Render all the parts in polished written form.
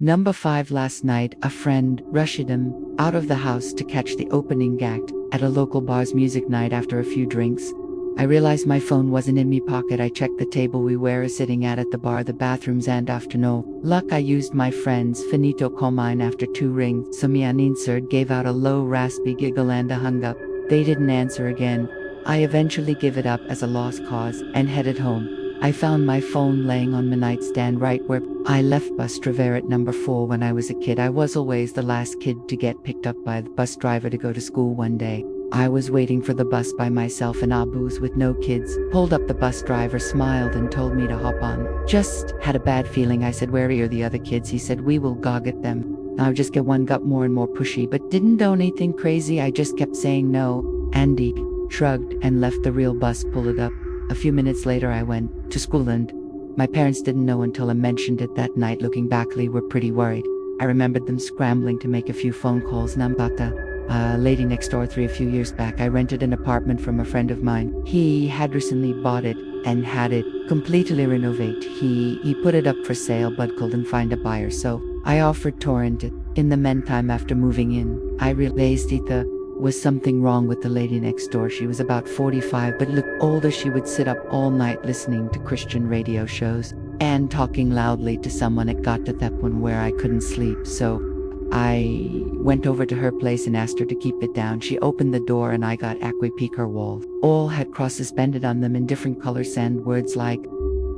Number 5. Last night, a friend, Rashidam, out of the house to catch the opening act at a local bar's music night after a few drinks. I realized my phone wasn't in me pocket. I checked the table we were sitting at the bar, the bathrooms, and after no luck I used my friend's finito con mine after 2 rings. So me unanswered, gave out a low raspy giggle and hung up. They didn't answer again. I eventually gave it up as a lost cause and headed home. I found my phone laying on my nightstand right where I left bus driver at number 4 when I was a kid. I was always the last kid to get picked up by the bus driver to go to school one day. I was waiting for the bus by myself in Abu's with no kids. Pulled up, the bus driver smiled and told me to hop on. Just had a bad feeling. I said, "Where are the other kids?" He said, "We will go get them." I just get one, got more and more pushy, but didn't do anything crazy. I just kept saying no. Andy shrugged and left the real bus pulled up. A few minutes later I went to school and my parents didn't know until I mentioned it that night. Looking back, they were pretty worried. I remembered them scrambling to make a few phone calls. Nambata, lady next door, a few years back. I rented an apartment from a friend of mine. He had recently bought it and had it completely renovated. He put it up for sale but couldn't find a buyer, so I offered to rent it. In the meantime, after moving in, I realized there was something wrong with the lady next door. She was about 45 but looked older. She would sit up all night listening to Christian radio shows and talking loudly to someone. It got to that point where I couldn't sleep, so I went over to her place and asked her to keep it down. She opened the door and I got peek. Her walls all had crosses painted on them in different colors and words like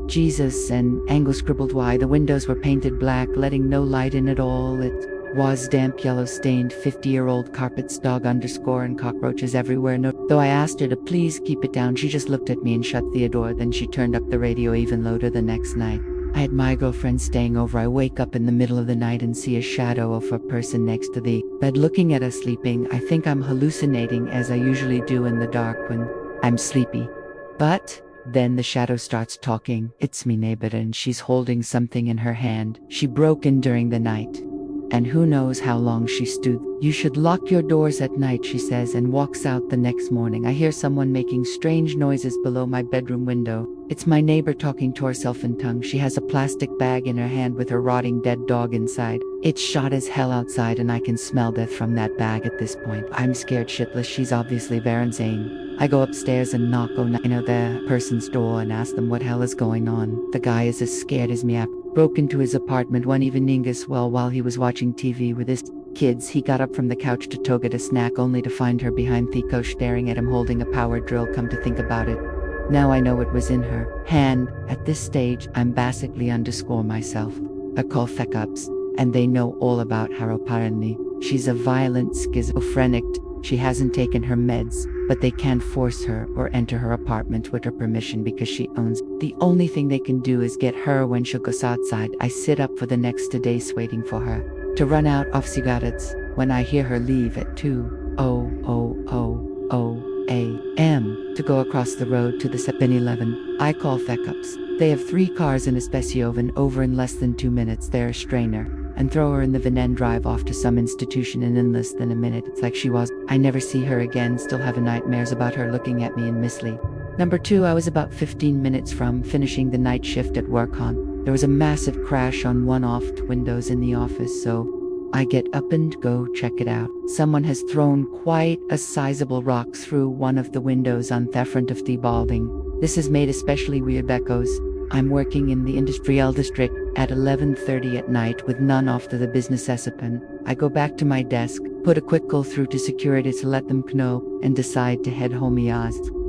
Jesus and angle scribbled why. The windows were painted black, letting no light in at all. It was damp, yellow stained, 50-year-old carpets, dog underscore and cockroaches everywhere. No, though I asked her to please keep it down, she just looked at me and shut the door. Then she turned up the radio even louder. The next night, I had my girlfriend staying over. I wake up in the middle of the night and see a shadow of a person next to the bed looking at us sleeping. I think I'm hallucinating, as I usually do in the dark when I'm sleepy. But then the shadow starts talking. It's me neighbor and she's holding something in her hand. She broke in during the night, and who knows how long she stood. "You should lock your doors at night," she says, and walks out. The next morning I hear someone making strange noises below my bedroom window. It's my neighbor talking to herself in tongue. She has a plastic bag in her hand with her rotting dead dog inside. It's shot as hell outside and I can smell death from that bag at this point. I'm scared shitless. She's obviously very insane. I go upstairs and knock on the person's door and ask them what hell is going on. The guy is as scared as me. I broke into his apartment one evening as well while he was watching TV with his kids. He got up from the couch to get a snack only to find her behind the couch staring at him holding a power drill. Come to think about it, now I know it was in her hand. At this stage, I'm basically underscore myself. I call Theckups, and they know all about her. Apparently, she's a violent schizophrenic. She hasn't taken her meds, but they can't force her or enter her apartment with her permission because she owns. The only thing they can do is get her when she goes outside. I sit up for the next 2 days waiting for her to run out of cigarettes. When I hear her leave at 2:00 a.m. to go across the road to the 7-Eleven, I call Theckups. They have 3 cars and a Specio oven. Over in less than 2 minutes. They're a strainer and throw her in the van and drive off to some institution, and in less than a minute it's like she was. I never see her again. Still have nightmares about her looking at me in Mislead. Number 2, I was about 15 minutes from finishing the night shift at work. There was a massive crash on one of the windows in the office, so I get up and go check it out. Someone has thrown quite a sizable rock through one of the windows on the front of the building. This has made especially weird echoes. I'm working in the industrial district at 11:30 at night with none of the businesses open. I go back to my desk, put a quick call through to security to let them know, and decide to head home.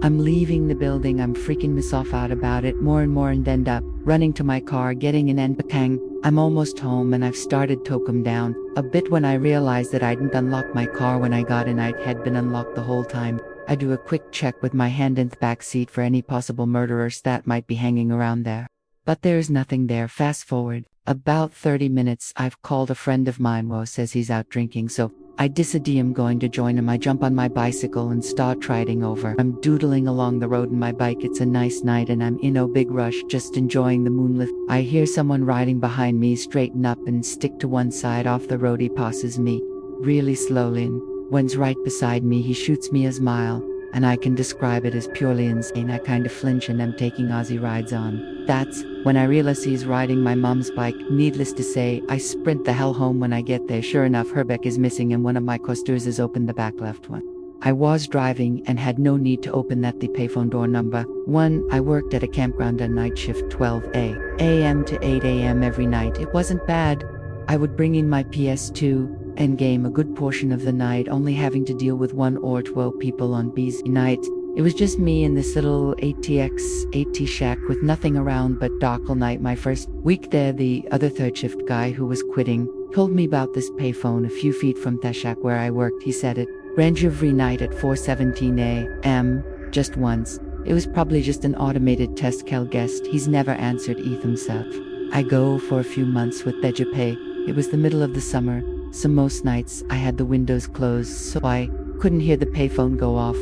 I'm leaving the building. I'm freaking myself out about it more and more and end up running to my car, getting in and bang. I'm almost home and I've started to come down a bit when I realized that I didn't unlock my car when I got in. It had been unlocked the whole time. I do a quick check with my hand in the back seat for any possible murderers that might be hanging around there, but there's nothing there. Fast forward about 30 minutes. I've called a friend of mine who says he's out drinking, so I decide I'm going to join him. I jump on my bicycle and start riding over. I'm doodling along the road in my bike. It's a nice night and I'm in no big rush, just enjoying the moonlit. I hear someone riding behind me. Straighten up and stick to one side off the road. He passes me really slowly and when's right beside me. He shoots me a smile and I can describe it as purely insane. I kind of flinch and am taking Ozzy rides on. That's when I realize he's riding my mom's bike. Needless to say, I sprint the hell home when I get there. Sure enough, Herbeck is missing and one of my coasters is open, the back left one. I was driving and had no need to open that. The payphone door number 1. I worked at a campground on night shift 12 a.m. to 8 a.m. every night. It wasn't bad. I would bring in my PS2 and game a good portion of the night, only having to deal with 1 or 12 people on busy night. It was just me in this little AT shack with nothing around but dark all night. My first week there, the other third shift guy who was quitting told me about this payphone a few feet from the shack where I worked. He said it rang every night at 4:17 a.m. just once. It was probably just an automated test. Cal guessed. He's never answered himself. I go for a few months with Pay. It was the middle of the summer, so most nights I had the windows closed so I couldn't hear the payphone go off.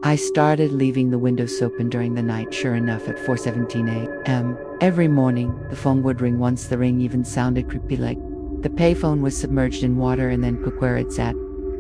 I started leaving the windows open during the night. Sure enough, at 4:17 a.m. every morning, the phone would ring. Once the ring even sounded creepy, like the payphone was submerged in water and then cook where it's at.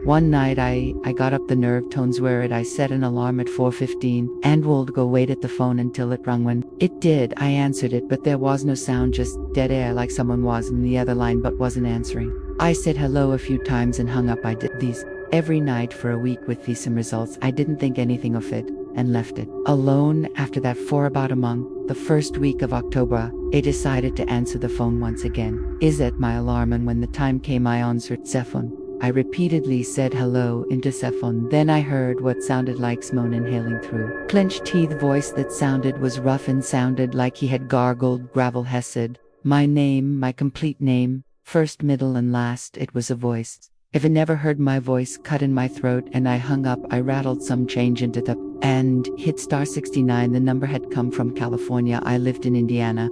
One night I got up the nerve tones where it. I set an alarm at 4:15 and would go wait at the phone until it rung. When it did, I answered it, but there was no sound, just dead air, like someone was in the other line but wasn't answering. I said hello a few times and hung up. I did these every night for a week with these some results. I didn't think anything of it and left it alone. After that, for about a month, the first week of October, I decided to answer the phone once again. Is at my alarm, and when the time came I answered Zephon. I repeatedly said hello into Zephon. Then I heard what sounded like Simone inhaling through clenched teeth. Voice that sounded was rough and sounded like he had gargled gravel. He said my name, my complete name, first, middle, and last. It was a voice. If I never heard my voice cut in my throat, and I hung up. I rattled some change into the and hit *69. The number had come from California. I lived in Indiana.